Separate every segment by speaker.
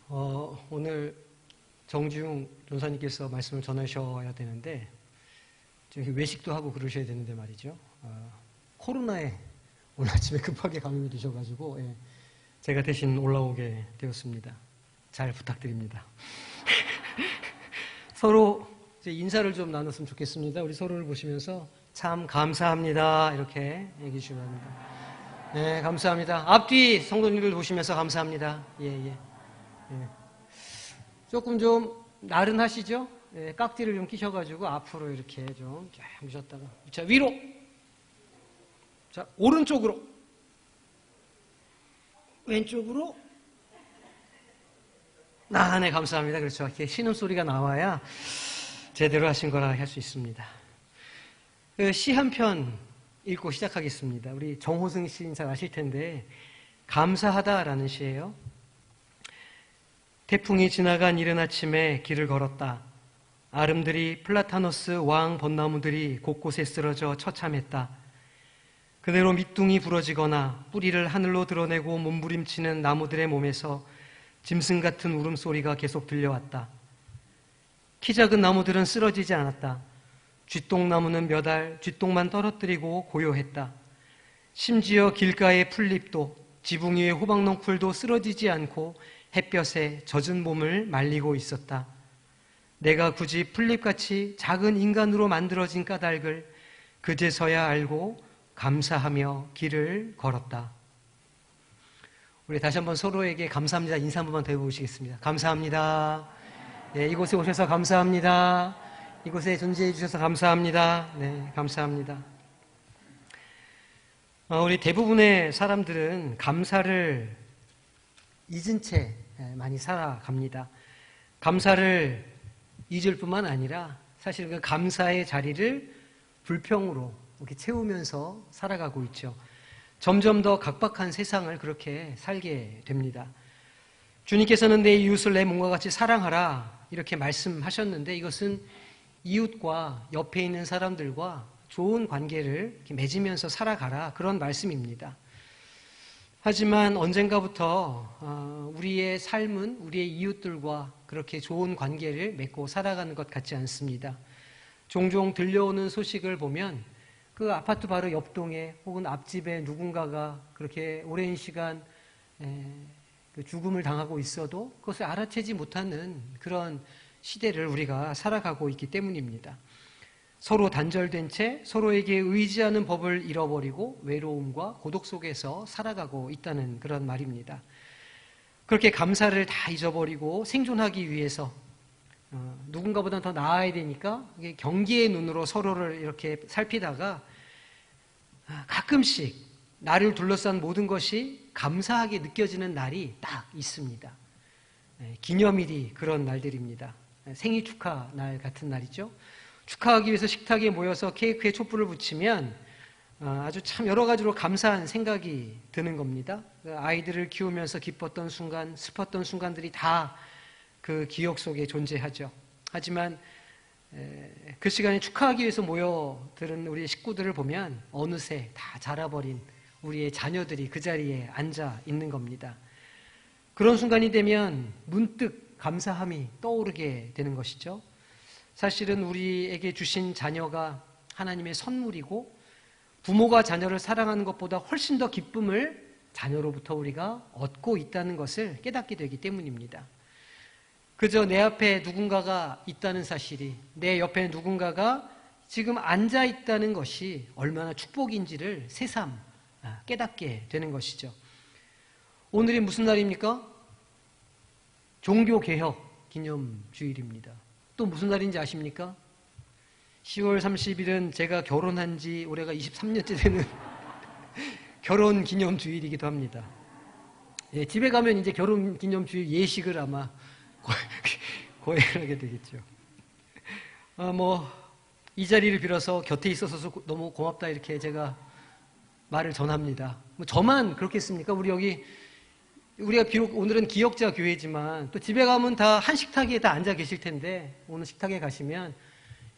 Speaker 1: 오늘 정지웅 전사님께서 말씀을 전하셔야 되는데 좀 외식도 하고 그러셔야 되는데 말이죠. 코로나에 오늘 아침에 급하게 감염이 되셔가지고 제가 대신 올라오게 되었습니다. 잘 부탁드립니다. 서로 이제 인사를 좀 나눴으면 좋겠습니다. 우리 서로를 보시면서 참 감사합니다 이렇게 얘기해 주시기 바랍니다. 네, 감사합니다. 앞뒤 성도님들 보시면서 감사합니다. 예. 조금 좀 나른하시죠? 예, 깍지를 좀 끼셔가지고 앞으로 이렇게 좀 쫙 미셨다가 자 위로, 자 오른쪽으로, 왼쪽으로. 네, 감사합니다. 그렇죠. 이렇게 신음 소리가 나와야 제대로 하신 거라 할 수 있습니다. 시 한 편 읽고 시작하겠습니다. 우리 정호승 시인 잘 아실 텐데 감사하다라는 시예요. 태풍이 지나간 이른 아침에 길을 걸었다. 아름드리 플라타너스 왕 벚나무들이 곳곳에 쓰러져 처참했다. 그대로 밑둥이 부러지거나 뿌리를 하늘로 드러내고 몸부림치는 나무들의 몸에서 짐승 같은 울음소리가 계속 들려왔다. 키 작은 나무들은 쓰러지지 않았다. 쥐똥나무는 몇 알 쥐똥만 떨어뜨리고 고요했다. 심지어 길가의 풀잎도 지붕 위의 호박넝쿨도 쓰러지지 않고 햇볕에 젖은 몸을 말리고 있었다. 내가 굳이 풀잎같이 작은 인간으로 만들어진 까닭을 그제서야 알고 감사하며 길을 걸었다. 우리 다시 한번 서로에게 감사합니다 인사 한 번만 더 해보시겠습니다. 감사합니다. 네, 이곳에 오셔서 감사합니다. 이곳에 존재해 주셔서 감사합니다. 네, 감사합니다. 우리 대부분의 사람들은 감사를 잊은 채 많이 살아갑니다. 감사를 잊을 뿐만 아니라 사실 그 감사의 자리를 불평으로 이렇게 채우면서 살아가고 있죠. 점점 더 각박한 세상을 그렇게 살게 됩니다. 주님께서는 내 이웃을 내 몸과 같이 사랑하라 이렇게 말씀하셨는데 이것은 이웃과 옆에 있는 사람들과 좋은 관계를 이렇게 맺으면서 살아가라 그런 말씀입니다. 하지만 언젠가부터 우리의 삶은 우리의 이웃들과 그렇게 좋은 관계를 맺고 살아가는 것 같지 않습니다. 종종 들려오는 소식을 보면 그 아파트 바로 옆동에 혹은 앞집에 누군가가 그렇게 오랜 시간 그 죽음을 당하고 있어도 그것을 알아채지 못하는 그런 시대를 우리가 살아가고 있기 때문입니다. 서로 단절된 채 서로에게 의지하는 법을 잃어버리고 외로움과 고독 속에서 살아가고 있다는 그런 말입니다. 그렇게 감사를 다 잊어버리고 생존하기 위해서 누군가보다 더 나아야 되니까 경계의 눈으로 서로를 이렇게 살피다가 가끔씩 나를 둘러싼 모든 것이 감사하게 느껴지는 날이 딱 있습니다. 기념일이 그런 날들입니다. 생일 축하 날 같은 날이죠. 축하하기 위해서 식탁에 모여서 케이크에 촛불을 붙이면 아주 참 여러 가지로 감사한 생각이 드는 겁니다. 아이들을 키우면서 기뻤던 순간, 슬펐던 순간들이 다 그 기억 속에 존재하죠. 하지만 그 시간에 축하하기 위해서 모여드는 우리 식구들을 보면 어느새 다 자라버린 우리의 자녀들이 그 자리에 앉아 있는 겁니다. 그런 순간이 되면 문득 감사함이 떠오르게 되는 것이죠. 사실은 우리에게 주신 자녀가 하나님의 선물이고 부모가 자녀를 사랑하는 것보다 훨씬 더 기쁨을 자녀로부터 우리가 얻고 있다는 것을 깨닫게 되기 때문입니다. 그저 내 앞에 누군가가 있다는 사실이, 내 옆에 누군가가 지금 앉아 있다는 것이 얼마나 축복인지를 새삼 깨닫게 되는 것이죠. 오늘이 무슨 날입니까? 종교개혁 기념주일입니다. 또 무슨 날인지 아십니까? 10월 30일은 제가 결혼한 지 올해가 23년째 되는 결혼 기념주일이기도 합니다. 예, 집에 가면 이제 결혼 기념주일 예식을 아마 거행을 하게 되겠죠. 이 자리를 빌어서 곁에 있어서 너무 고맙다 이렇게 제가 말을 전합니다. 저만 그렇겠습니까? 우리가 비록 오늘은 기역자 교회지만 또 집에 가면 다 한 식탁에 다 앉아 계실 텐데 오늘 식탁에 가시면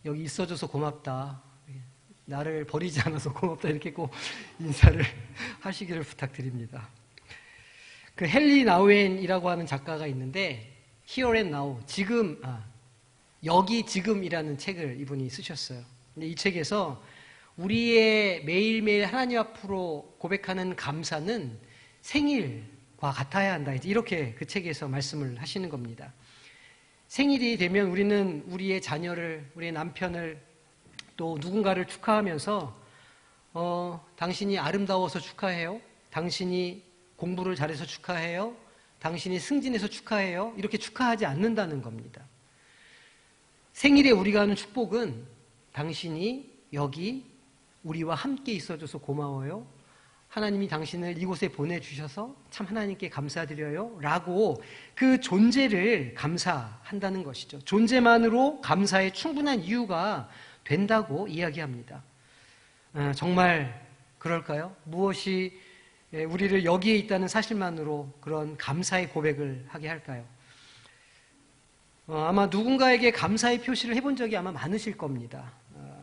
Speaker 1: 여기 있어줘서 고맙다. 나를 버리지 않아서 고맙다 이렇게 꼭 인사를 하시기를 부탁드립니다. 그 헨리 나우엔이라고 하는 작가가 있는데 Here and Now, 여기 지금이라는 책을 이분이 쓰셨어요. 근데 이 책에서 우리의 매일매일 하나님 앞으로 고백하는 감사는 생일과 같아야 한다. 이렇게 그 책에서 말씀을 하시는 겁니다. 생일이 되면 우리는 우리의 자녀를, 우리의 남편을, 또 누군가를 축하하면서 당신이 아름다워서 축하해요. 당신이 공부를 잘해서 축하해요. 당신이 승진해서 축하해요. 이렇게 축하하지 않는다는 겁니다. 생일에 우리가 하는 축복은 당신이 여기 우리와 함께 있어줘서 고마워요. 하나님이 당신을 이곳에 보내주셔서 참 하나님께 감사드려요. 라고 그 존재를 감사한다는 것이죠. 존재만으로 감사에 충분한 이유가 된다고 이야기합니다. 정말 그럴까요? 무엇이 우리를 여기에 있다는 사실만으로 그런 감사의 고백을 하게 할까요? 아마 누군가에게 감사의 표시를 해본 적이 아마 많으실 겁니다.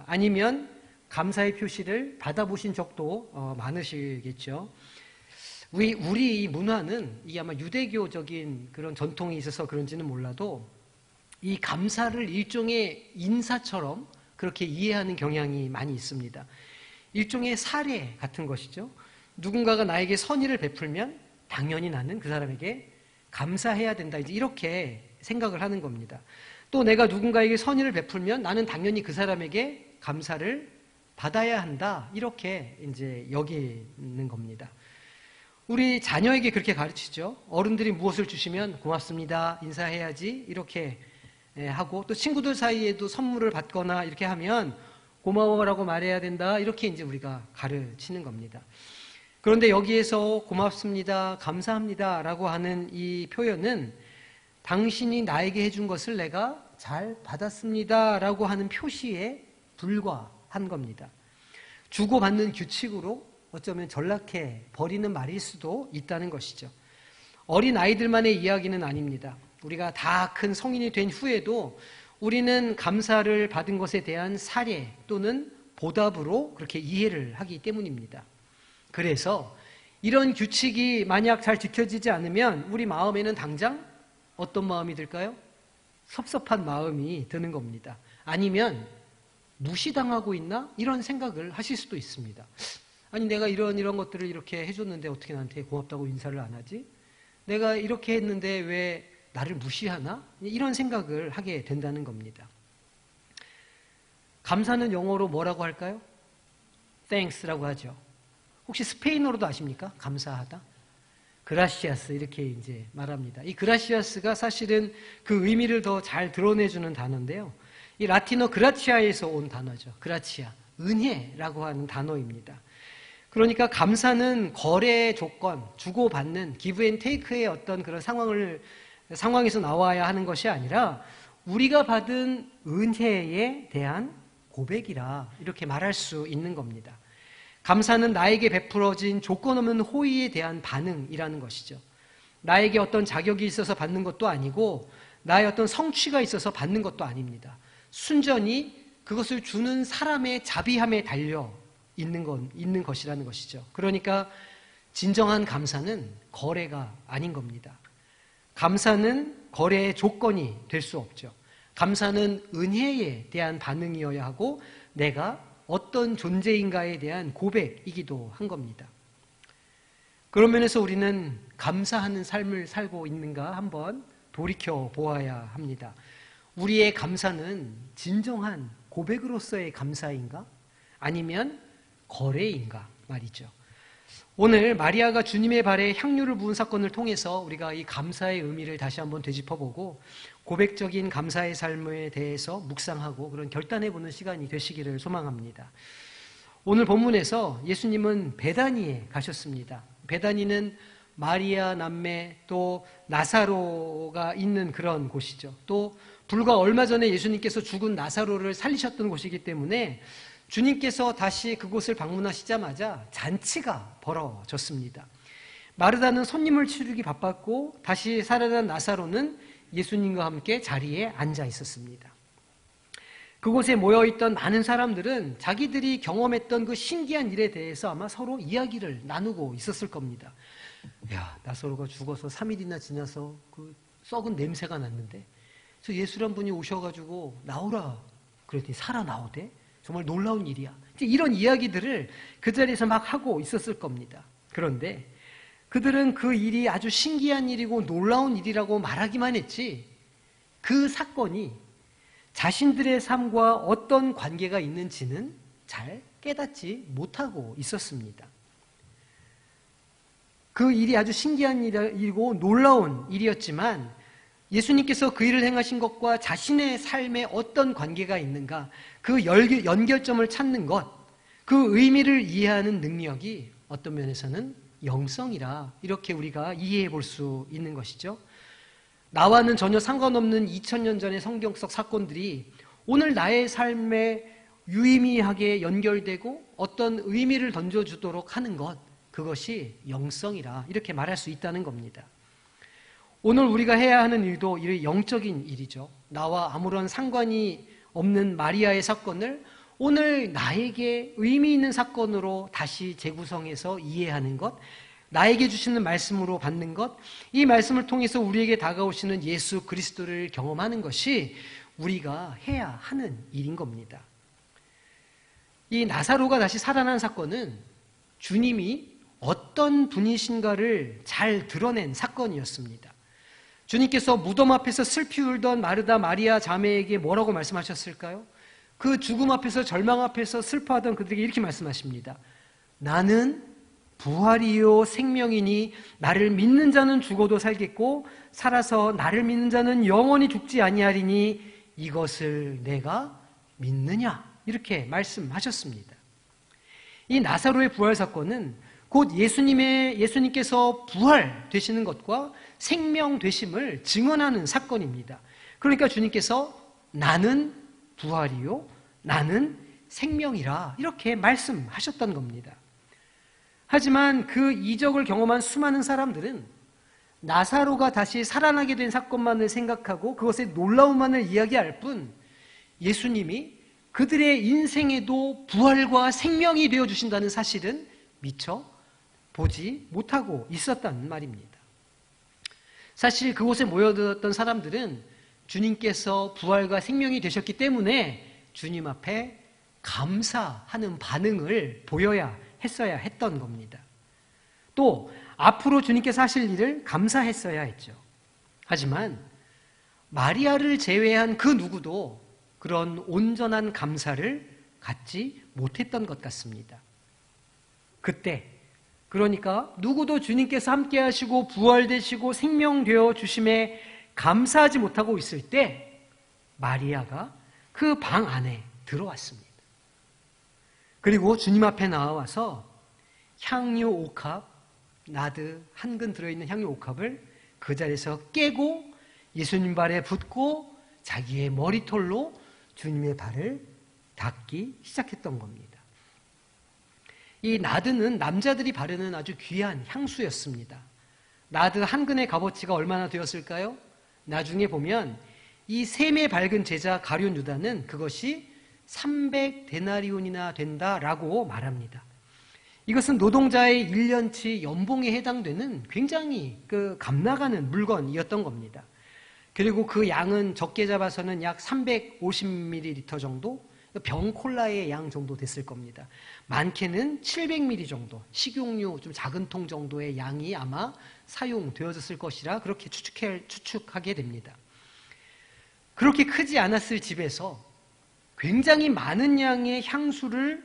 Speaker 1: 아니면 감사의 표시를 받아보신 적도 많으시겠죠. 우리 문화는 이게 아마 유대교적인 그런 전통이 있어서 그런지는 몰라도 이 감사를 일종의 인사처럼 그렇게 이해하는 경향이 많이 있습니다. 일종의 사례 같은 것이죠. 누군가가 나에게 선의를 베풀면 당연히 나는 그 사람에게 감사해야 된다. 이제 이렇게 생각을 하는 겁니다. 또 내가 누군가에게 선의를 베풀면 나는 당연히 그 사람에게 감사를 받아야 한다. 이렇게 이제 여기는 겁니다. 우리 자녀에게 그렇게 가르치죠. 어른들이 무엇을 주시면 고맙습니다. 인사해야지. 이렇게 하고 또 친구들 사이에도 선물을 받거나 이렇게 하면 고마워라고 말해야 된다. 이렇게 이제 우리가 가르치는 겁니다. 그런데 여기에서 고맙습니다, 감사합니다 라고 하는 이 표현은 당신이 나에게 해준 것을 내가 잘 받았습니다 라고 하는 표시에 불과한 겁니다. 주고받는 규칙으로 어쩌면 전락해 버리는 말일 수도 있다는 것이죠. 어린 아이들만의 이야기는 아닙니다. 우리가 다 큰 성인이 된 후에도 우리는 감사를 받은 것에 대한 사례 또는 보답으로 그렇게 이해를 하기 때문입니다. 그래서 이런 규칙이 만약 잘 지켜지지 않으면 우리 마음에는 당장 어떤 마음이 들까요? 섭섭한 마음이 드는 겁니다. 아니면 무시당하고 있나? 이런 생각을 하실 수도 있습니다. 아니 내가 이런 것들을 이렇게 해줬는데 어떻게 나한테 고맙다고 인사를 안 하지? 내가 이렇게 했는데 왜 나를 무시하나? 이런 생각을 하게 된다는 겁니다. 감사는 영어로 뭐라고 할까요? thanks라고 하죠. 혹시 스페인어로도 아십니까? 감사하다. 그라시아스 이렇게 이제 말합니다. 이 그라시아스가 사실은 그 의미를 더 잘 드러내주는 단어인데요. 이 라틴어 그라치아에서 온 단어죠. 그라치아, 은혜라고 하는 단어입니다. 그러니까 감사는 거래 조건, 주고받는 기브 앤 테이크의 어떤 그런 상황에서 나와야 하는 것이 아니라 우리가 받은 은혜에 대한 고백이라 이렇게 말할 수 있는 겁니다. 감사는 나에게 베풀어진 조건 없는 호의에 대한 반응이라는 것이죠. 나에게 어떤 자격이 있어서 받는 것도 아니고 나의 어떤 성취가 있어서 받는 것도 아닙니다. 순전히 그것을 주는 사람의 자비함에 달려 있는 것이라는 것이죠. 그러니까 진정한 감사는 거래가 아닌 겁니다. 감사는 거래의 조건이 될 수 없죠. 감사는 은혜에 대한 반응이어야 하고 내가 어떤 존재인가에 대한 고백이기도 한 겁니다. 그런 면에서 우리는 감사하는 삶을 살고 있는가 한번 돌이켜 보아야 합니다. 우리의 감사는 진정한 고백으로서의 감사인가? 아니면 거래인가 말이죠. 오늘 마리아가 주님의 발에 향유를 부은 사건을 통해서 우리가 이 감사의 의미를 다시 한번 되짚어보고 고백적인 감사의 삶에 대해서 묵상하고 그런 결단해보는 시간이 되시기를 소망합니다. 오늘 본문에서 예수님은 베다니에 가셨습니다. 베다니는 마리아 남매 또 나사로가 있는 그런 곳이죠. 또 불과 얼마 전에 예수님께서 죽은 나사로를 살리셨던 곳이기 때문에 주님께서 다시 그곳을 방문하시자마자 잔치가 벌어졌습니다. 마르다는 손님을 치르기 바빴고 다시 살아난 나사로는 예수님과 함께 자리에 앉아 있었습니다. 그곳에 모여있던 많은 사람들은 자기들이 경험했던 그 신기한 일에 대해서 아마 서로 이야기를 나누고 있었을 겁니다. 야, 나사로가 죽어서 3일이나 지나서 그 썩은 냄새가 났는데, 그래서 예수란 분이 오셔가지고 나오라 그랬더니 살아나오대. 정말 놀라운 일이야. 이런 이야기들을 그 자리에서 막 하고 있었을 겁니다. 그런데 그들은 그 일이 아주 신기한 일이고 놀라운 일이라고 말하기만 했지, 그 사건이 자신들의 삶과 어떤 관계가 있는지는 잘 깨닫지 못하고 있었습니다. 그 일이 아주 신기한 일이고 놀라운 일이었지만 예수님께서 그 일을 행하신 것과 자신의 삶에 어떤 관계가 있는가, 그 연결점을 찾는 것, 그 의미를 이해하는 능력이 어떤 면에서는 영성이라 이렇게 우리가 이해해 볼 수 있는 것이죠. 나와는 전혀 상관없는 2000년 전의 성경 속 사건들이 오늘 나의 삶에 유의미하게 연결되고 어떤 의미를 던져주도록 하는 것, 그것이 영성이라 이렇게 말할 수 있다는 겁니다. 오늘 우리가 해야 하는 일도 이 영적인 일이죠. 나와 아무런 상관이 없는 마리아의 사건을 오늘 나에게 의미 있는 사건으로 다시 재구성해서 이해하는 것, 나에게 주시는 말씀으로 받는 것, 이 말씀을 통해서 우리에게 다가오시는 예수 그리스도를 경험하는 것이 우리가 해야 하는 일인 겁니다. 이 나사로가 다시 살아난 사건은 주님이 어떤 분이신가를 잘 드러낸 사건이었습니다. 주님께서 무덤 앞에서 슬피 울던 마르다 마리아 자매에게 뭐라고 말씀하셨을까요? 그 죽음 앞에서 절망 앞에서 슬퍼하던 그들에게 이렇게 말씀하십니다. 나는 부활이요 생명이니 나를 믿는 자는 죽어도 살겠고 살아서 나를 믿는 자는 영원히 죽지 아니하리니 이것을 내가 믿느냐? 이렇게 말씀하셨습니다. 이 나사로의 부활 사건은 곧 예수님께서 부활되시는 것과 생명 되심을 증언하는 사건입니다. 그러니까 주님께서 나는 부활이요 나는 생명이라 이렇게 말씀하셨던 겁니다. 하지만 그 이적을 경험한 수많은 사람들은 나사로가 다시 살아나게 된 사건만을 생각하고 그것의 놀라움만을 이야기할 뿐 예수님이 그들의 인생에도 부활과 생명이 되어주신다는 사실은 미처 보지 못하고 있었단 말입니다. 사실 그곳에 모여들었던 사람들은 주님께서 부활과 생명이 되셨기 때문에 주님 앞에 감사하는 반응을 보여야 했던 겁니다. 또 앞으로 주님께서 하실 일을 감사했어야 했죠. 하지만 마리아를 제외한 그 누구도 그런 온전한 감사를 갖지 못했던 것 같습니다. 그때 그러니까 누구도 주님께서 함께 하시고 부활되시고 생명되어 주심에 감사하지 못하고 있을 때 마리아가 그 방 안에 들어왔습니다. 그리고 주님 앞에 나와서 향유 옥합, 나드 한 근 들어있는 향유 옥합을 그 자리에서 깨고 예수님 발에 붓고 자기의 머리털로 주님의 발을 닦기 시작했던 겁니다. 이 나드는 남자들이 바르는 아주 귀한 향수였습니다. 나드 한 근의 값어치가 얼마나 되었을까요? 나중에 보면 이 셈의 밝은 제자 가룟 유다는 그것이 300데나리온이나 된다라고 말합니다. 이것은 노동자의 1년치 연봉에 해당되는 굉장히 값나가는 물건이었던 겁니다. 그리고 그 양은 적게 잡아서는 약 350ml 정도, 병 콜라의 양 정도 됐을 겁니다. 많게는 700ml 정도, 식용유 좀 작은 통 정도의 양이 아마 사용되어졌을 것이라 그렇게 추측하게 됩니다. 그렇게 크지 않았을 집에서 굉장히 많은 양의 향수를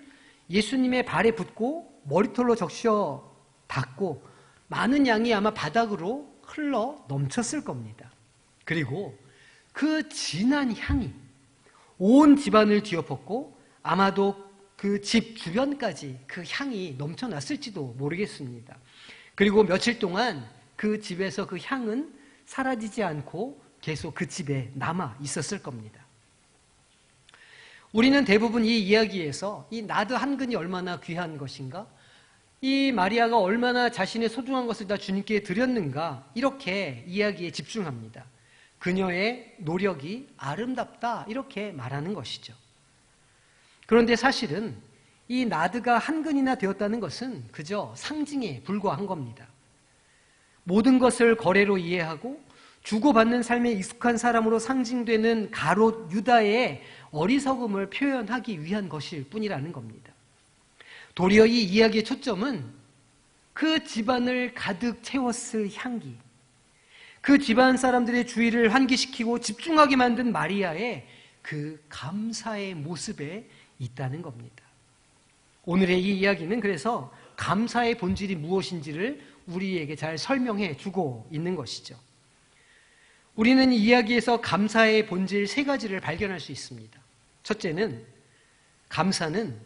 Speaker 1: 예수님의 발에 붓고 머리털로 적셔 닦고 많은 양이 아마 바닥으로 흘러 넘쳤을 겁니다. 그리고 그 진한 향이 온 집안을 뒤엎었고 아마도 그 집 주변까지 그 향이 넘쳐났을지도 모르겠습니다. 그리고 며칠 동안 그 집에서 그 향은 사라지지 않고 계속 그 집에 남아 있었을 겁니다. 우리는 대부분 이 이야기에서 이 나드 한 근이 얼마나 귀한 것인가, 이 마리아가 얼마나 자신의 소중한 것을 다 주님께 드렸는가 이렇게 이야기에 집중합니다. 그녀의 노력이 아름답다 이렇게 말하는 것이죠. 그런데 사실은 이 나드가 한 근이나 되었다는 것은 그저 상징에 불과한 겁니다. 모든 것을 거래로 이해하고 주고받는 삶에 익숙한 사람으로 상징되는 가롯 유다의 어리석음을 표현하기 위한 것일 뿐이라는 겁니다. 도리어 이 이야기의 초점은 그 집안을 가득 채웠을 향기, 그 집안 사람들의 주의를 환기시키고 집중하게 만든 마리아의 그 감사의 모습에 있다는 겁니다. 오늘의 이 이야기는 그래서 감사의 본질이 무엇인지를 우리에게 잘 설명해 주고 있는 것이죠. 우리는 이 이야기에서 감사의 본질 세 가지를 발견할 수 있습니다. 첫째는 감사는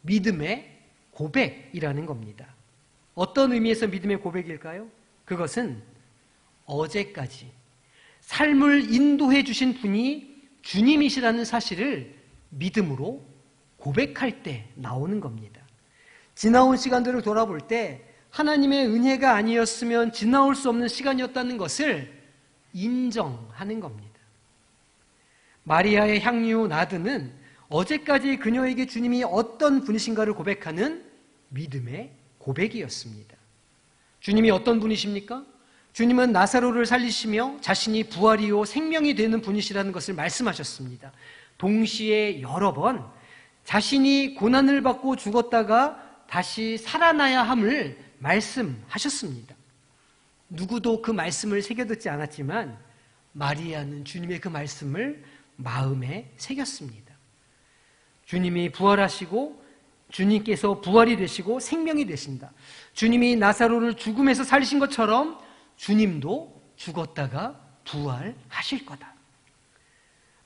Speaker 1: 믿음의 고백이라는 겁니다. 어떤 의미에서 믿음의 고백일까요? 그것은 어제까지 삶을 인도해 주신 분이 주님이시라는 사실을 믿음으로 고백할 때 나오는 겁니다. 지나온 시간들을 돌아볼 때 하나님의 은혜가 아니었으면 지나올 수 없는 시간이었다는 것을 인정하는 겁니다. 마리아의 향유 나드는 어제까지 그녀에게 주님이 어떤 분이신가를 고백하는 믿음의 고백이었습니다. 주님이 어떤 분이십니까? 주님은 나사로를 살리시며 자신이 부활이요 생명이 되는 분이시라는 것을 말씀하셨습니다. 동시에 여러 번 자신이 고난을 받고 죽었다가 다시 살아나야 함을 말씀하셨습니다. 누구도 그 말씀을 새겨듣지 않았지만 마리아는 주님의 그 말씀을 마음에 새겼습니다. 주님이 부활하시고 주님께서 부활이 되시고 생명이 되신다. 주님이 나사로를 죽음에서 살리신 것처럼 주님도 죽었다가 부활하실 거다.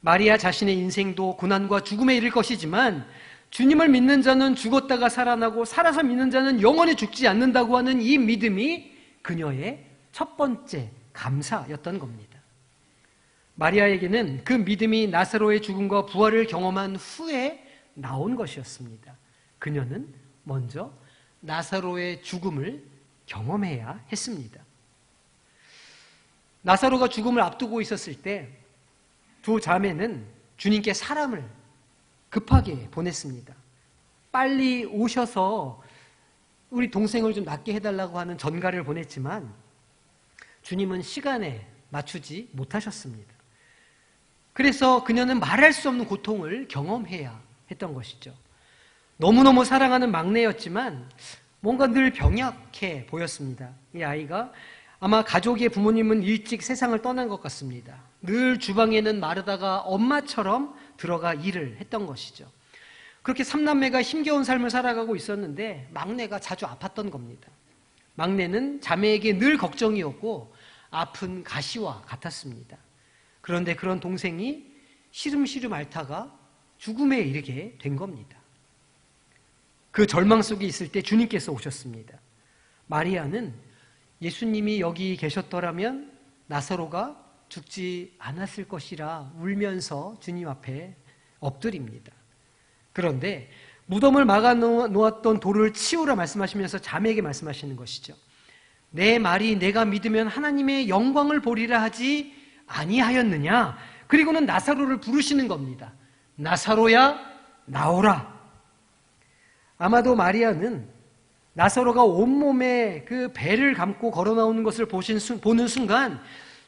Speaker 1: 마리아 자신의 인생도 고난과 죽음에 이를 것이지만 주님을 믿는 자는 죽었다가 살아나고 살아서 믿는 자는 영원히 죽지 않는다고 하는 이 믿음이 그녀의 첫 번째 감사였던 겁니다. 마리아에게는 그 믿음이 나사로의 죽음과 부활을 경험한 후에 나온 것이었습니다. 그녀는 먼저 나사로의 죽음을 경험해야 했습니다. 나사로가 죽음을 앞두고 있었을 때 두 자매는 주님께 사람을 급하게 보냈습니다. 빨리 오셔서 우리 동생을 좀 낫게 해달라고 하는 전가를 보냈지만 주님은 시간에 맞추지 못하셨습니다. 그래서 그녀는 말할 수 없는 고통을 경험해야 했던 것이죠. 너무너무 사랑하는 막내였지만 뭔가 늘 병약해 보였습니다. 이 아이가 아마 가족의 부모님은 일찍 세상을 떠난 것 같습니다. 늘 주방에는 마르다가 엄마처럼 들어가 일을 했던 것이죠. 그렇게 삼남매가 힘겨운 삶을 살아가고 있었는데 막내가 자주 아팠던 겁니다. 막내는 자매에게 늘 걱정이었고 아픈 가시와 같았습니다. 그런데 그런 동생이 시름시름 앓다가 죽음에 이르게 된 겁니다. 그 절망 속에 있을 때 주님께서 오셨습니다. 마리아는 예수님이 여기 계셨더라면 나사로가 죽지 않았을 것이라 울면서 주님 앞에 엎드립니다. 그런데 무덤을 막아 놓았던 돌을 치우라 말씀하시면서 자매에게 말씀하시는 것이죠. 내 말이 내가 믿으면 하나님의 영광을 보리라 하지 아니하였느냐. 그리고는 나사로를 부르시는 겁니다. 나사로야 나오라. 아마도 마리아는 나사로가 온몸에 그 배를 감고 걸어 나오는 것을 보는 순간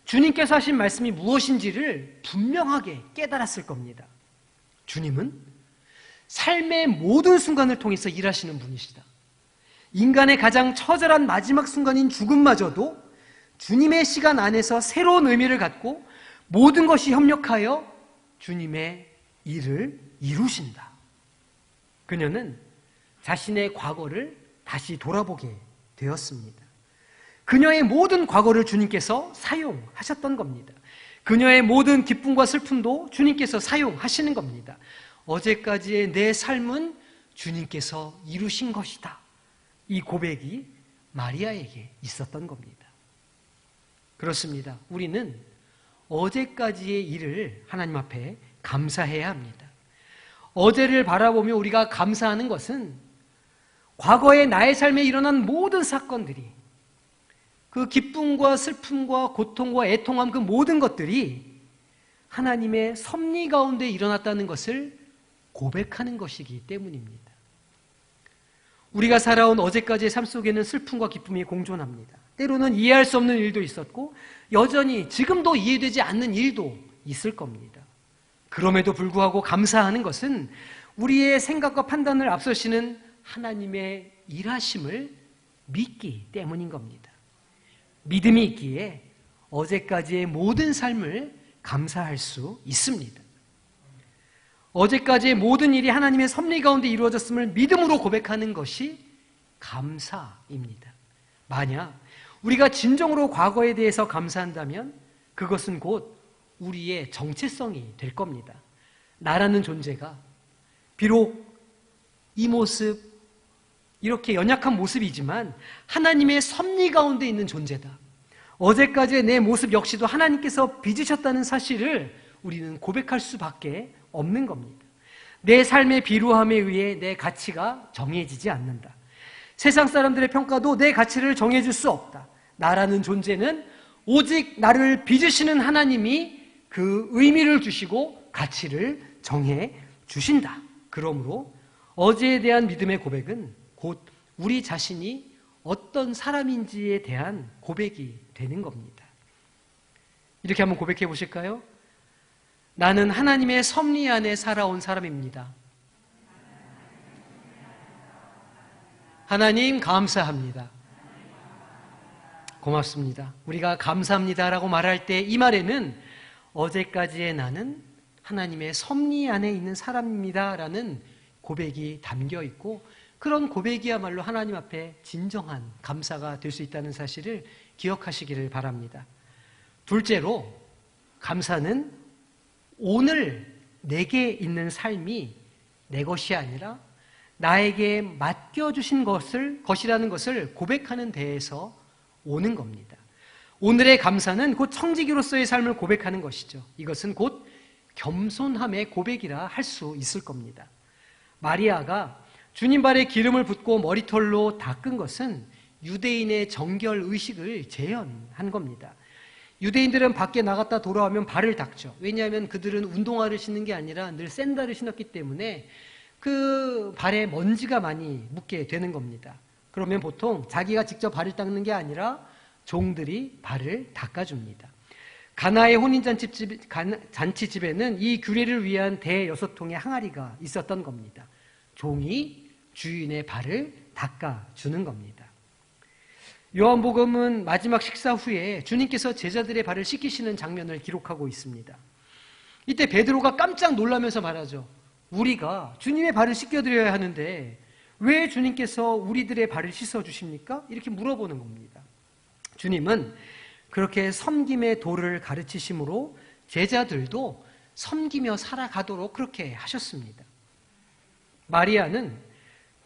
Speaker 1: 주님께서 하신 말씀이 무엇인지를 분명하게 깨달았을 겁니다. 주님은 삶의 모든 순간을 통해서 일하시는 분이시다. 인간의 가장 처절한 마지막 순간인 죽음마저도 주님의 시간 안에서 새로운 의미를 갖고 모든 것이 협력하여 주님의 일을 이루신다. 그녀는 자신의 과거를 다시 돌아보게 되었습니다. 그녀의 모든 과거를 주님께서 사용하셨던 겁니다. 그녀의 모든 기쁨과 슬픔도 주님께서 사용하시는 겁니다. 어제까지의 내 삶은 주님께서 이루신 것이다. 이 고백이 마리아에게 있었던 겁니다. 그렇습니다. 우리는 어제까지의 일을 하나님 앞에 감사해야 합니다. 어제를 바라보며 우리가 감사하는 것은 과거의 나의 삶에 일어난 모든 사건들이 그 기쁨과 슬픔과 고통과 애통함 그 모든 것들이 하나님의 섭리 가운데 일어났다는 것을 고백하는 것이기 때문입니다. 우리가 살아온 어제까지의 삶 속에는 슬픔과 기쁨이 공존합니다. 때로는 이해할 수 없는 일도 있었고 여전히 지금도 이해되지 않는 일도 있을 겁니다. 그럼에도 불구하고 감사하는 것은 우리의 생각과 판단을 앞서시는 하나님의 일하심을 믿기 때문인 겁니다. 믿음이 있기에 어제까지의 모든 삶을 감사할 수 있습니다. 어제까지의 모든 일이 하나님의 섭리 가운데 이루어졌음을 믿음으로 고백하는 것이 감사입니다. 만약 우리가 진정으로 과거에 대해서 감사한다면 그것은 곧 우리의 정체성이 될 겁니다. 나라는 존재가 비록 이 모습, 이렇게 연약한 모습이지만 하나님의 섭리 가운데 있는 존재다. 어제까지의 내 모습 역시도 하나님께서 빚으셨다는 사실을 우리는 고백할 수밖에 없는 겁니다. 내 삶의 비루함에 의해 내 가치가 정해지지 않는다. 세상 사람들의 평가도 내 가치를 정해줄 수 없다. 나라는 존재는 오직 나를 빚으시는 하나님이 그 의미를 주시고 가치를 정해 주신다. 그러므로 어제에 대한 믿음의 고백은 곧 우리 자신이 어떤 사람인지에 대한 고백이 되는 겁니다. 이렇게 한번 고백해 보실까요? 나는 하나님의 섭리 안에 살아온 사람입니다. 하나님 감사합니다. 고맙습니다. 우리가 감사합니다라고 말할 때 이 말에는 어제까지의 나는 하나님의 섭리 안에 있는 사람입니다라는 고백이 담겨 있고 그런 고백이야말로 하나님 앞에 진정한 감사가 될 수 있다는 사실을 기억하시기를 바랍니다. 둘째로 감사는 오늘 내게 있는 삶이 내 것이 아니라 나에게 맡겨주신 것이라는 것을 고백하는 데에서 오는 겁니다. 오늘의 감사는 곧 청지기로서의 삶을 고백하는 것이죠. 이것은 곧 겸손함의 고백이라 할 수 있을 겁니다. 마리아가 주님 발에 기름을 붓고 머리털로 닦은 것은 유대인의 정결 의식을 재현한 겁니다. 유대인들은 밖에 나갔다 돌아오면 발을 닦죠. 왜냐하면 그들은 운동화를 신는 게 아니라 늘 샌들을 신었기 때문에 그 발에 먼지가 많이 묻게 되는 겁니다. 그러면 보통 자기가 직접 발을 닦는 게 아니라 종들이 발을 닦아줍니다. 가나의 혼인잔치집에는 이 규례를 위한 대 6통의 항아리가 있었던 겁니다. 종이 주인의 발을 닦아주는 겁니다. 요한복음은 마지막 식사 후에 주님께서 제자들의 발을 씻기시는 장면을 기록하고 있습니다. 이때 베드로가 깜짝 놀라면서 말하죠. 우리가 주님의 발을 씻겨드려야 하는데 왜 주님께서 우리들의 발을 씻어주십니까? 이렇게 물어보는 겁니다. 주님은 그렇게 섬김의 도를 가르치심으로 제자들도 섬기며 살아가도록 그렇게 하셨습니다. 마리아는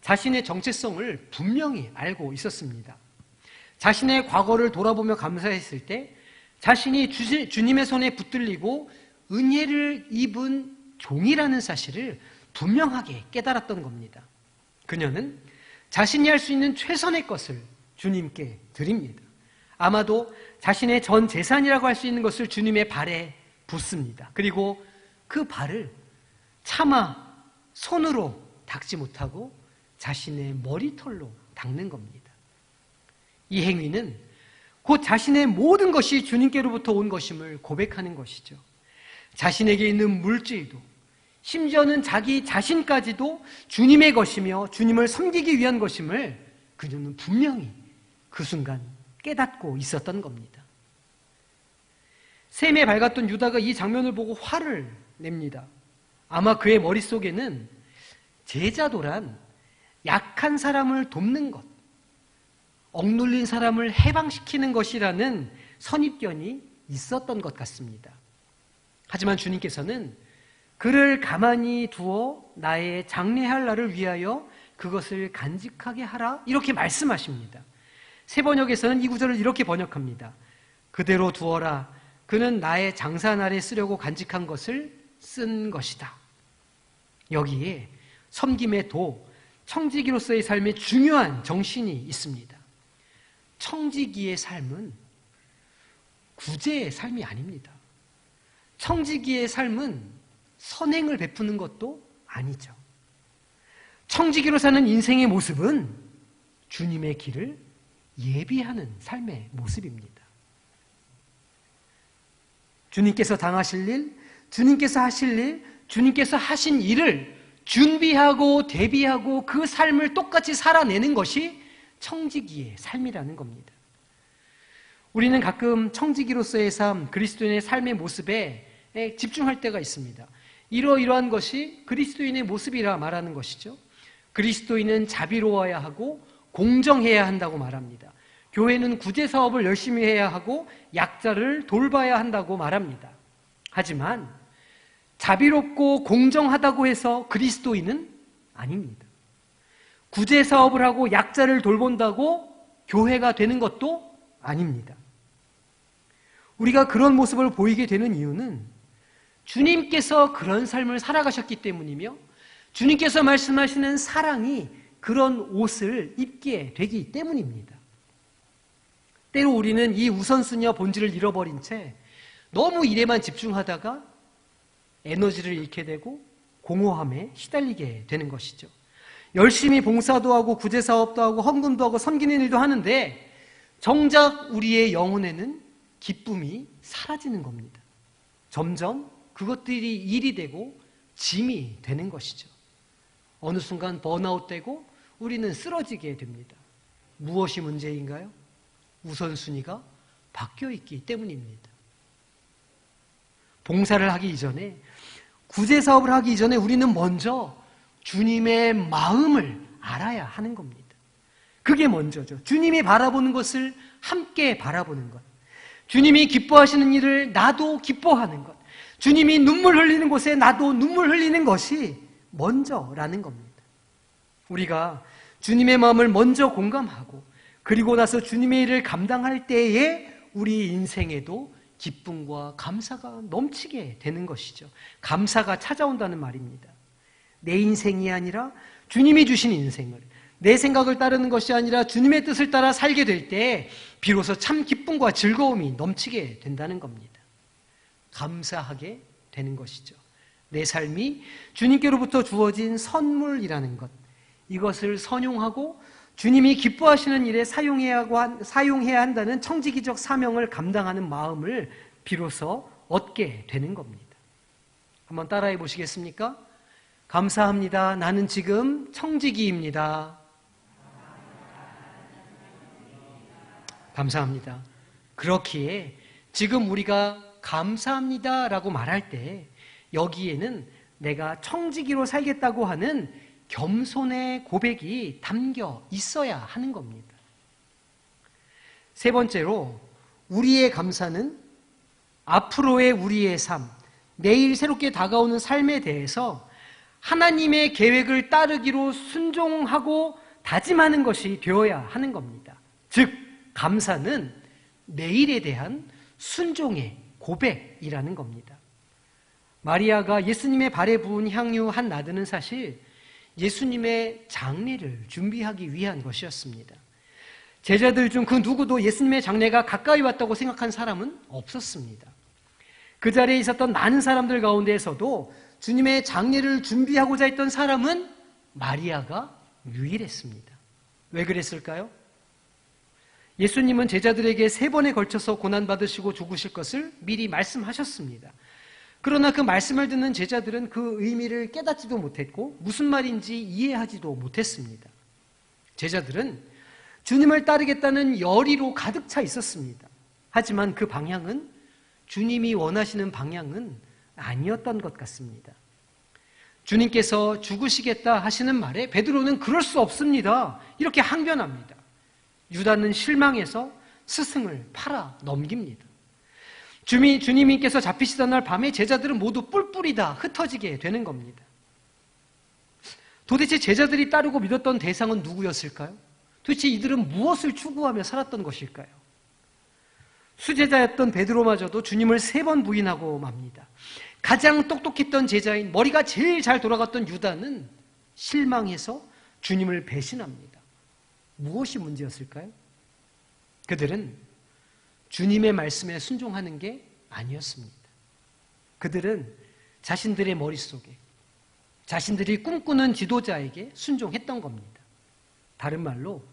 Speaker 1: 자신의 정체성을 분명히 알고 있었습니다. 자신의 과거를 돌아보며 감사했을 때 자신이 주님의 손에 붙들리고 은혜를 입은 종이라는 사실을 분명하게 깨달았던 겁니다. 그녀는 자신이 할 수 있는 최선의 것을 주님께 드립니다. 아마도 자신의 전 재산이라고 할 수 있는 것을 주님의 발에 붓습니다. 그리고 그 발을 차마 손으로 닦지 못하고 자신의 머리털로 닦는 겁니다. 이 행위는 곧 자신의 모든 것이 주님께로부터 온 것임을 고백하는 것이죠. 자신에게 있는 물질도 심지어는 자기 자신까지도 주님의 것이며 주님을 섬기기 위한 것임을 그녀는 분명히 그 순간 깨닫고 있었던 겁니다. 셈에 밝았던 유다가 이 장면을 보고 화를 냅니다. 아마 그의 머릿속에는 제자도란 약한 사람을 돕는 것, 억눌린 사람을 해방시키는 것이라는 선입견이 있었던 것 같습니다. 하지만 주님께서는 그를 가만히 두어 나의 장래할 날을 위하여 그것을 간직하게 하라 이렇게 말씀하십니다. 세번역에서는 이 구절을 이렇게 번역합니다. 그대로 두어라. 그는 나의 장사날에 쓰려고 간직한 것을 쓴 것이다. 여기에 섬김의 도, 청지기로서의 삶에 중요한 정신이 있습니다. 청지기의 삶은 구제의 삶이 아닙니다. 청지기의 삶은 선행을 베푸는 것도 아니죠. 청지기로 사는 인생의 모습은 주님의 길을 예비하는 삶의 모습입니다. 주님께서 당하실 일, 주님께서 하실 일, 주님께서 하신 일을 준비하고 대비하고 그 삶을 똑같이 살아내는 것이 청지기의 삶이라는 겁니다. 우리는 가끔 청지기로서의 삶, 그리스도인의 삶의 모습에 집중할 때가 있습니다. 이러이러한 것이 그리스도인의 모습이라 말하는 것이죠. 그리스도인은 자비로워야 하고 공정해야 한다고 말합니다. 교회는 구제사업을 열심히 해야 하고 약자를 돌봐야 한다고 말합니다. 하지만 자비롭고 공정하다고 해서 그리스도인은 아닙니다. 구제사업을 하고 약자를 돌본다고 교회가 되는 것도 아닙니다. 우리가 그런 모습을 보이게 되는 이유는 주님께서 그런 삶을 살아가셨기 때문이며 주님께서 말씀하시는 사랑이 그런 옷을 입게 되기 때문입니다. 때로 우리는 이 우선순위와 본질을 잃어버린 채 너무 일에만 집중하다가 에너지를 잃게 되고 공허함에 시달리게 되는 것이죠. 열심히 봉사도 하고 구제사업도 하고 헌금도 하고 섬기는 일도 하는데 정작 우리의 영혼에는 기쁨이 사라지는 겁니다. 점점 그것들이 일이 되고 짐이 되는 것이죠. 어느 순간 번아웃되고 우리는 쓰러지게 됩니다. 무엇이 문제인가요? 우선순위가 바뀌어 있기 때문입니다. 봉사를 하기 이전에, 구제사업을 하기 이전에 우리는 먼저 주님의 마음을 알아야 하는 겁니다. 그게 먼저죠. 주님이 바라보는 것을 함께 바라보는 것. 주님이 기뻐하시는 일을 나도 기뻐하는 것. 주님이 눈물 흘리는 곳에 나도 눈물 흘리는 것이 먼저라는 겁니다. 우리가 주님의 마음을 먼저 공감하고 그리고 나서 주님의 일을 감당할 때에 우리 인생에도 기쁨과 감사가 넘치게 되는 것이죠. 감사가 찾아온다는 말입니다. 내 인생이 아니라 주님이 주신 인생을, 내 생각을 따르는 것이 아니라 주님의 뜻을 따라 살게 될 때 비로소 참 기쁨과 즐거움이 넘치게 된다는 겁니다. 감사하게 되는 것이죠. 내 삶이 주님께로부터 주어진 선물이라는 것, 이것을 선용하고 주님이 기뻐하시는 일에 사용해야 한다는 청지기적 사명을 감당하는 마음을 비로소 얻게 되는 겁니다. 한번 따라해 보시겠습니까? 감사합니다. 나는 지금 청지기입니다. 감사합니다. 그렇기에 지금 우리가 감사합니다라고 말할 때 여기에는 내가 청지기로 살겠다고 하는 겸손의 고백이 담겨 있어야 하는 겁니다. 세 번째로 우리의 감사는 앞으로의 우리의 삶, 내일 새롭게 다가오는 삶에 대해서 하나님의 계획을 따르기로 순종하고 다짐하는 것이 되어야 하는 겁니다. 즉, 감사는 내일에 대한 순종의 고백이라는 겁니다. 마리아가 예수님의 발에 부은 향유 한 나드는 사실 예수님의 장례를 준비하기 위한 것이었습니다. 제자들 중 그 누구도 예수님의 장례가 가까이 왔다고 생각한 사람은 없었습니다. 그 자리에 있었던 많은 사람들 가운데에서도 주님의 장례를 준비하고자 했던 사람은 마리아가 유일했습니다. 왜 그랬을까요? 예수님은 제자들에게 3번에 걸쳐서 고난받으시고 죽으실 것을 미리 말씀하셨습니다. 그러나 그 말씀을 듣는 제자들은 그 의미를 깨닫지도 못했고 무슨 말인지 이해하지도 못했습니다. 제자들은 주님을 따르겠다는 열의로 가득 차 있었습니다. 하지만 그 방향은 주님이 원하시는 방향은 아니었던 것 같습니다. 주님께서 죽으시겠다 하시는 말에 베드로는 그럴 수 없습니다. 이렇게 항변합니다. 유다는 실망해서 스승을 팔아 넘깁니다. 주님께서 잡히시던 날 밤에 제자들은 모두 뿔뿔이 다 흩어지게 되는 겁니다. 도대체 제자들이 따르고 믿었던 대상은 누구였을까요? 도대체 이들은 무엇을 추구하며 살았던 것일까요? 수제자였던 베드로마저도 주님을 3번 부인하고 맙니다. 가장 똑똑했던 제자인 머리가 제일 잘 돌아갔던 유다는 실망해서 주님을 배신합니다. 무엇이 문제였을까요? 그들은 주님의 말씀에 순종하는 게 아니었습니다. 그들은 자신들의 머릿속에 자신들이 꿈꾸는 지도자에게 순종했던 겁니다. 다른 말로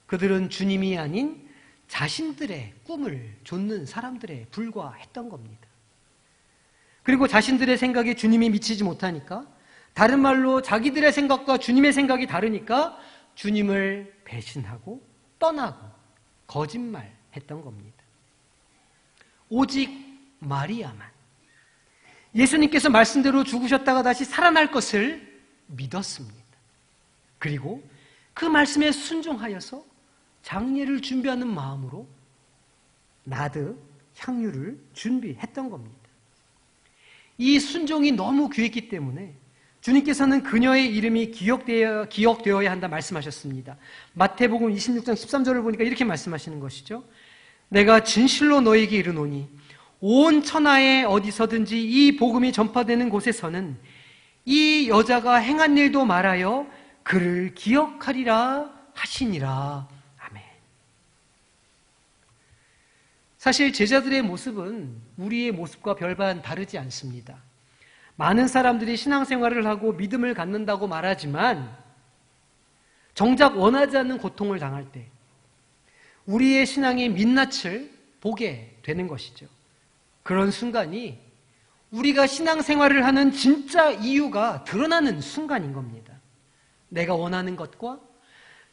Speaker 1: 그들은 주님이 아닌 자신들의 꿈을 좇는 사람들에 불과했던 겁니다. 그리고 자신들의 생각에 주님이 미치지 못하니까, 다른 말로 자기들의 생각과 주님의 생각이 다르니까 주님을 배신하고 떠나고 거짓말했던 겁니다. 오직 마리아만 예수님께서 말씀대로 죽으셨다가 다시 살아날 것을 믿었습니다. 그리고 그 말씀에 순종하여서 장례를 준비하는 마음으로 나드 향유를 준비했던 겁니다. 이 순종이 너무 귀했기 때문에 주님께서는 그녀의 이름이 기억되어야 한다 말씀하셨습니다. 마태복음 26장 13절을 보니까 이렇게 말씀하시는 것이죠. 내가 진실로 너에게 이르노니 온 천하에 어디서든지 이 복음이 전파되는 곳에서는 이 여자가 행한 일도 말하여 그를 기억하리라 하시니라. 아멘. 사실 제자들의 모습은 우리의 모습과 별반 다르지 않습니다. 많은 사람들이 신앙생활을 하고 믿음을 갖는다고 말하지만 정작 원하지 않는 고통을 당할 때 우리의 신앙의 민낯을 보게 되는 것이죠. 그런 순간이 우리가 신앙생활을 하는 진짜 이유가 드러나는 순간인 겁니다. 내가 원하는 것과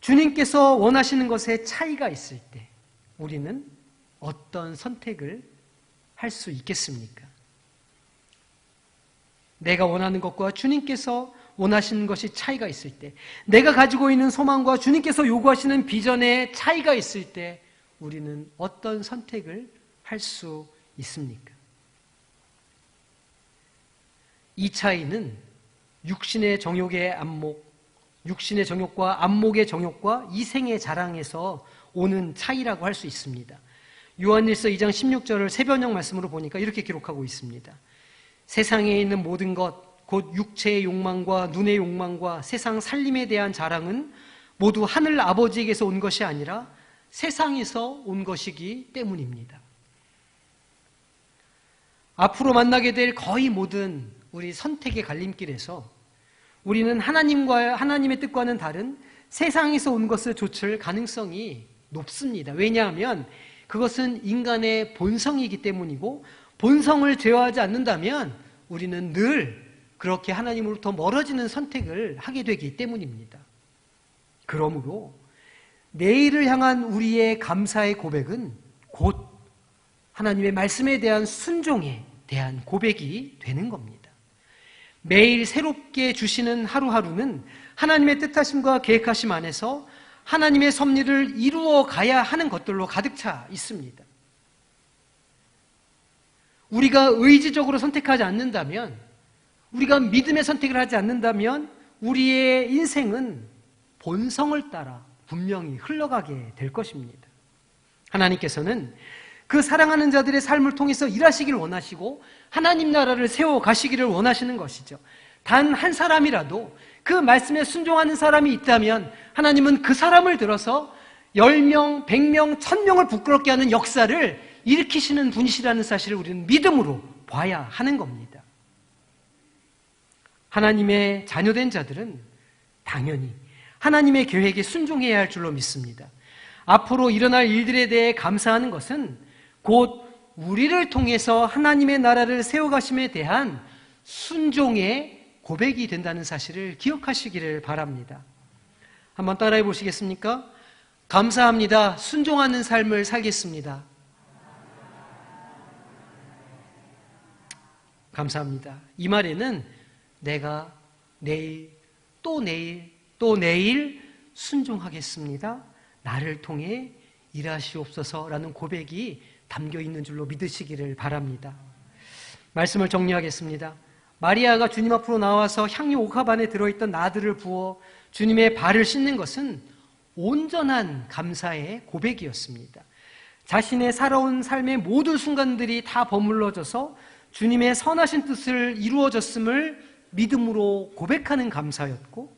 Speaker 1: 주님께서 원하시는 것에 차이가 있을 때 우리는 어떤 선택을 할 수 있겠습니까? 내가 원하는 것과 주님께서 원하시는 것이 차이가 있을 때, 내가 가지고 있는 소망과 주님께서 요구하시는 비전에 차이가 있을 때 우리는 어떤 선택을 할 수 있습니까? 이 차이는 육신의 정욕의 안목, 육신의 정욕과 안목의 정욕과 이생의 자랑에서 오는 차이라고 할 수 있습니다. 요한일서 2장 16절을 새번역 말씀으로 보니까 이렇게 기록하고 있습니다. 세상에 있는 모든 것, 곧 육체의 욕망과 눈의 욕망과 세상 살림에 대한 자랑은 모두 하늘 아버지에게서 온 것이 아니라 세상에서 온 것이기 때문입니다. 앞으로 만나게 될 거의 모든 우리 선택의 갈림길에서 우리는 하나님의 뜻과는 다른 세상에서 온 것을 좇을 가능성이 높습니다. 왜냐하면 그것은 인간의 본성이기 때문이고, 본성을 제어하지 않는다면 우리는 늘 그렇게 하나님으로부터 멀어지는 선택을 하게 되기 때문입니다. 그러므로 내일을 향한 우리의 감사의 고백은 곧 하나님의 말씀에 대한 순종에 대한 고백이 되는 겁니다. 매일 새롭게 주시는 하루하루는 하나님의 뜻하심과 계획하심 안에서 하나님의 섭리를 이루어 가야 하는 것들로 가득 차 있습니다. 우리가 의지적으로 선택하지 않는다면, 우리가 믿음의 선택을 하지 않는다면 우리의 인생은 본성을 따라 분명히 흘러가게 될 것입니다. 하나님께서는 그 사랑하는 자들의 삶을 통해서 일하시기를 원하시고 하나님 나라를 세워 가시기를 원하시는 것이죠. 단 한 사람이라도 그 말씀에 순종하는 사람이 있다면 하나님은 그 사람을 들어서 10명, 100명, 1000명을 부끄럽게 하는 역사를 일으키시는 분이시라는 사실을 우리는 믿음으로 봐야 하는 겁니다. 하나님의 자녀된 자들은 당연히 하나님의 계획에 순종해야 할 줄로 믿습니다. 앞으로 일어날 일들에 대해 감사하는 것은 곧 우리를 통해서 하나님의 나라를 세워가심에 대한 순종의 고백이 된다는 사실을 기억하시기를 바랍니다. 한번 따라해 보시겠습니까? 감사합니다. 순종하는 삶을 살겠습니다. 감사합니다. 이 말에는 내가 내일, 또 내일, 또 내일 순종하겠습니다. 나를 통해 일하시옵소서라는 고백이 담겨 있는 줄로 믿으시기를 바랍니다. 말씀을 정리하겠습니다. 마리아가 주님 앞으로 나와서 향유 옥합 안에 들어있던 나드를 부어 주님의 발을 씻는 것은 온전한 감사의 고백이었습니다. 자신의 살아온 삶의 모든 순간들이 다 버물러져서 주님의 선하신 뜻을 이루어졌음을 믿음으로 고백하는 감사였고,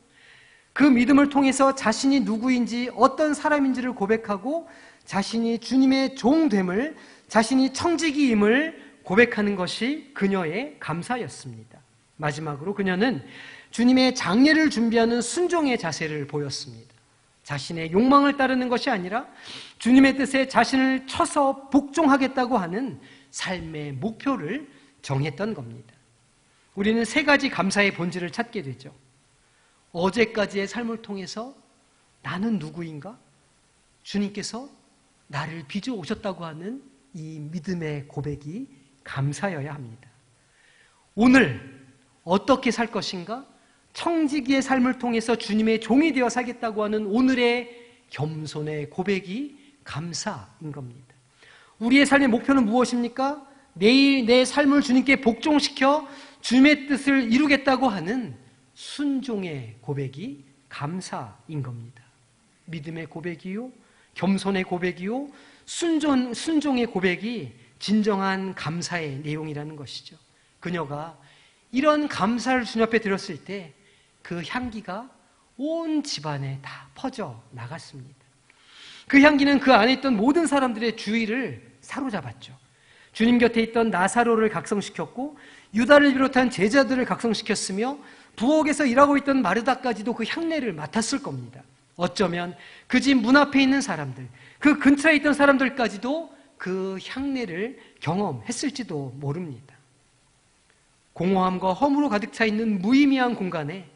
Speaker 1: 그 믿음을 통해서 자신이 누구인지 어떤 사람인지를 고백하고 자신이 주님의 종됨을, 자신이 청지기임을 고백하는 것이 그녀의 감사였습니다. 마지막으로 그녀는 주님의 장례를 준비하는 순종의 자세를 보였습니다. 자신의 욕망을 따르는 것이 아니라 주님의 뜻에 자신을 쳐서 복종하겠다고 하는 삶의 목표를 정했던 겁니다. 우리는 세 가지 감사의 본질을 찾게 되죠. 어제까지의 삶을 통해서 나는 누구인가? 주님께서 나를 빚어 오셨다고 하는 이 믿음의 고백이 감사여야 합니다. 오늘 어떻게 살 것인가? 청지기의 삶을 통해서 주님의 종이 되어 살겠다고 하는 오늘의 겸손의 고백이 감사인 겁니다. 우리의 삶의 목표는 무엇입니까? 내일 내 삶을 주님께 복종시켜 주님의 뜻을 이루겠다고 하는 순종의 고백이 감사인 겁니다. 믿음의 고백이요, 겸손의 고백이요, 순종의 고백이 진정한 감사의 내용이라는 것이죠. 그녀가 이런 감사를 주님 앞에 드렸을 때 그 향기가 온 집안에 다 퍼져 나갔습니다. 그 향기는 그 안에 있던 모든 사람들의 주의를 사로잡았죠. 주님 곁에 있던 나사로를 각성시켰고 유다를 비롯한 제자들을 각성시켰으며 부엌에서 일하고 있던 마르다까지도 그 향내를 맡았을 겁니다. 어쩌면 그 집 문 앞에 있는 사람들, 그 근처에 있던 사람들까지도 그 향내를 경험했을지도 모릅니다. 공허함과 허무로 가득 차 있는 무의미한 공간에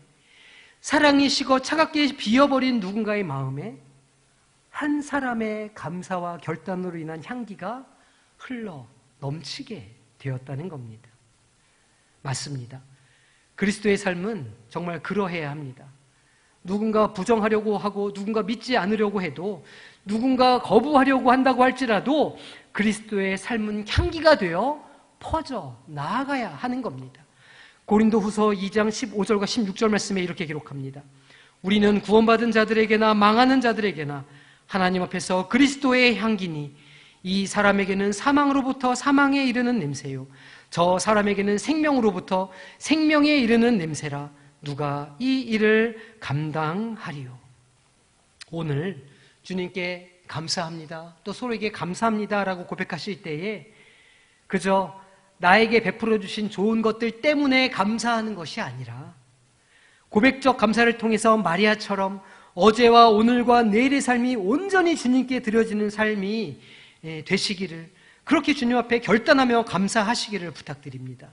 Speaker 1: 사랑이 식어 차갑게 비어버린 누군가의 마음에 한 사람의 감사와 결단으로 인한 향기가 흘러 넘치게 되었다는 겁니다. 맞습니다. 그리스도의 삶은 정말 그러해야 합니다. 누군가 부정하려고 하고 누군가 믿지 않으려고 해도 누군가 거부하려고 한다고 할지라도 그리스도의 삶은 향기가 되어 퍼져 나아가야 하는 겁니다. 고린도후서 2장 15절과 16절 말씀에 이렇게 기록합니다. 우리는 구원받은 자들에게나 망하는 자들에게나 하나님 앞에서 그리스도의 향기니 이 사람에게는 사망으로부터 사망에 이르는 냄새요 저 사람에게는 생명으로부터 생명에 이르는 냄새라 누가 이 일을 감당하리요. 오늘 주님께 감사합니다, 또 서로에게 감사합니다라고 고백하실 때에 그저 나에게 베풀어 주신 좋은 것들 때문에 감사하는 것이 아니라 고백적 감사를 통해서 마리아처럼 어제와 오늘과 내일의 삶이 온전히 주님께 드려지는 삶이 되시기를, 그렇게 주님 앞에 결단하며 감사하시기를 부탁드립니다.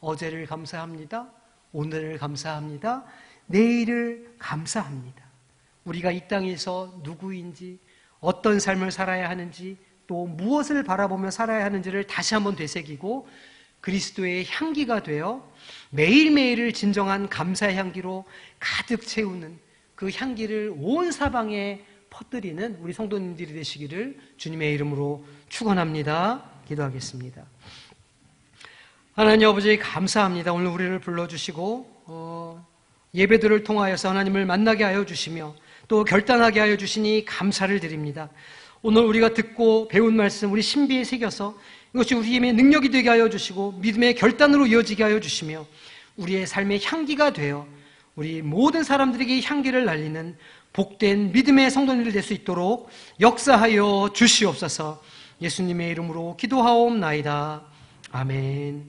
Speaker 1: 어제를 감사합니다, 오늘을 감사합니다, 내일을 감사합니다. 우리가 이 땅에서 누구인지, 어떤 삶을 살아야 하는지, 또 무엇을 바라보며 살아야 하는지를 다시 한번 되새기고 그리스도의 향기가 되어 매일매일을 진정한 감사의 향기로 가득 채우는 그 향기를 온 사방에 퍼뜨리는 우리 성도님들이 되시기를 주님의 이름으로 축원합니다. 기도하겠습니다. 하나님 아버지 감사합니다. 오늘 우리를 불러주시고 예배들을 통하여서 하나님을 만나게 하여 주시며 또 결단하게 하여 주시니 감사를 드립니다. 오늘 우리가 듣고 배운 말씀 우리 신비에 새겨서 이것이 우리의 능력이 되게 하여 주시고 믿음의 결단으로 이어지게 하여 주시며 우리의 삶의 향기가 되어 우리 모든 사람들에게 향기를 날리는 복된 믿음의 성도님들 될 수 있도록 역사하여 주시옵소서. 예수님의 이름으로 기도하옵나이다. 아멘.